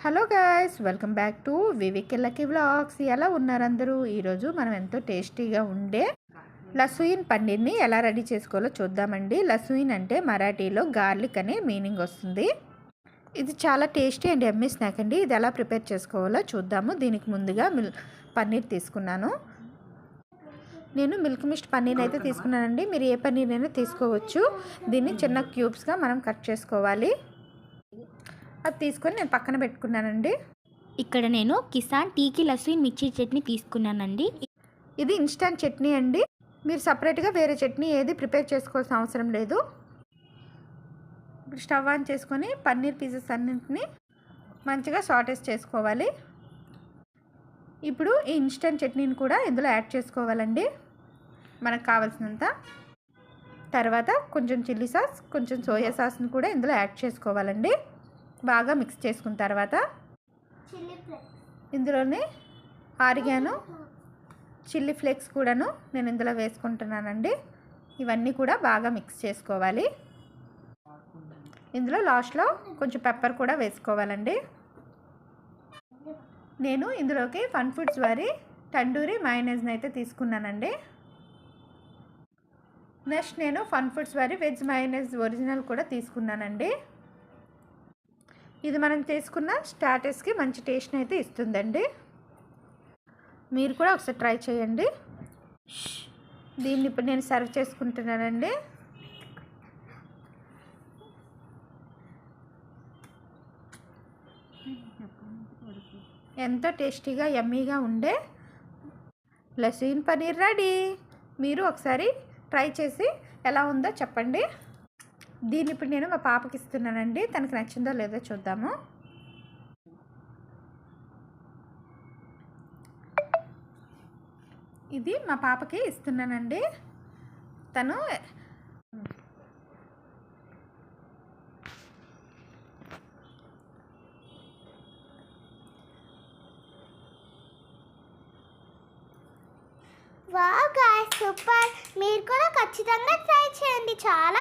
Hello guys, welcome back to Vivek Lucky vlogs. ఎలా ఉన్నారు అందరూ? ఈరోజు మనం ఎంతో టేస్టీగా ఉండే లస్సూయిన్ పన్నీర్ని ఎలా రెడీ చేసుకోవాలో చూద్దామండి. లస్సూయిన్ అంటే మరాఠీలో గార్లిక్ అనే మీనింగ్ వస్తుంది. ఇది చాలా టేస్టీ అండ్ యమ్మీ స్నాక్ అండి. ఇది ఎలా ప్రిపేర్ చేసుకోవాలో చూద్దాము. దీనికి ముందుగా పన్నీర్ తీసుకున్నాను. నేను మిల్క్ మిస్ట్ పన్నీర్ అయితే తీసుకున్నానండి. మీరు ఏ పన్నీర్ అయినా తీసుకోవచ్చు. దీన్ని చిన్న క్యూబ్స్గా మనం కట్ చేసుకోవాలి. అది తీసుకొని నేను పక్కన పెట్టుకున్నానండి. ఇక్కడ నేను కిసాన్ టీకి లస్సూయిన్ మిర్చి చట్నీ తీసుకున్నానండి. ఇది ఇన్స్టంట్ చట్నీ అండి. మీరు సపరేట్గా వేరే చట్నీ ఏది ప్రిపేర్ చేసుకోవాల్సిన అవసరం లేదు. ఇప్పుడు స్టవ్ ఆన్ చేసుకొని పన్నీర్ పీసెస్ అన్నింటినీ మంచిగా సాటేస్ చేసుకోవాలి. ఇప్పుడు ఈ ఇన్స్టంట్ చట్నీని కూడా ఇందులో యాడ్ చేసుకోవాలండి మనకు కావాల్సినంత. తర్వాత కొంచెం చిల్లీ సాస్, కొంచెం సోయా సాస్ని కూడా ఇందులో యాడ్ చేసుకోవాలండి. బాగా మిక్స్ చేసుకున్న తర్వాత ఇందులోనే ఆరిగాను, చిల్లీ ఫ్లేక్స్ కూడాను నేను ఇందులో వేసుకుంటున్నానండి. ఇవన్నీ కూడా బాగా మిక్స్ చేసుకోవాలి. ఇందులో లాస్ట్లో కొంచెం పెప్పర్ కూడా వేసుకోవాలండి. నేను ఇందులోకి ఫన్ ఫుడ్స్ వారి తండూరి మయోనైజ్ని అయితే తీసుకున్నానండి. నెక్స్ట్ నేను ఫన్ ఫుడ్స్ వారి వెజ్ మయోనైజ్ ఒరిజినల్ కూడా తీసుకున్నానండి. ఇది మనం చేసుకున్న స్టార్టర్స్కి మంచి టేస్ట్ని అయితే ఇస్తుందండి. మీరు కూడా ఒకసారి ట్రై చేయండి. దీన్ని ఇప్పుడు నేను సర్వ్ చేసుకుంటున్నానండి. ఎంతో టేస్టీగా యమ్మీగా ఉండే లస్సూయిన్ పన్నీర్ రెడీ. మీరు ఒకసారి ట్రై చేసి ఎలా ఉందో చెప్పండి. దీన్ని ఇప్పుడు నేను మా పాపకి ఇస్తున్నానండి. తనకు నచ్చిందో లేదో చూద్దాము. ఇది మా పాపకి ఇస్తున్నానండి. తను వావ్ గాయ్స్, సూపర్. మీరు కూడా ఖచ్చితంగా ట్రై చేయండి. చాలా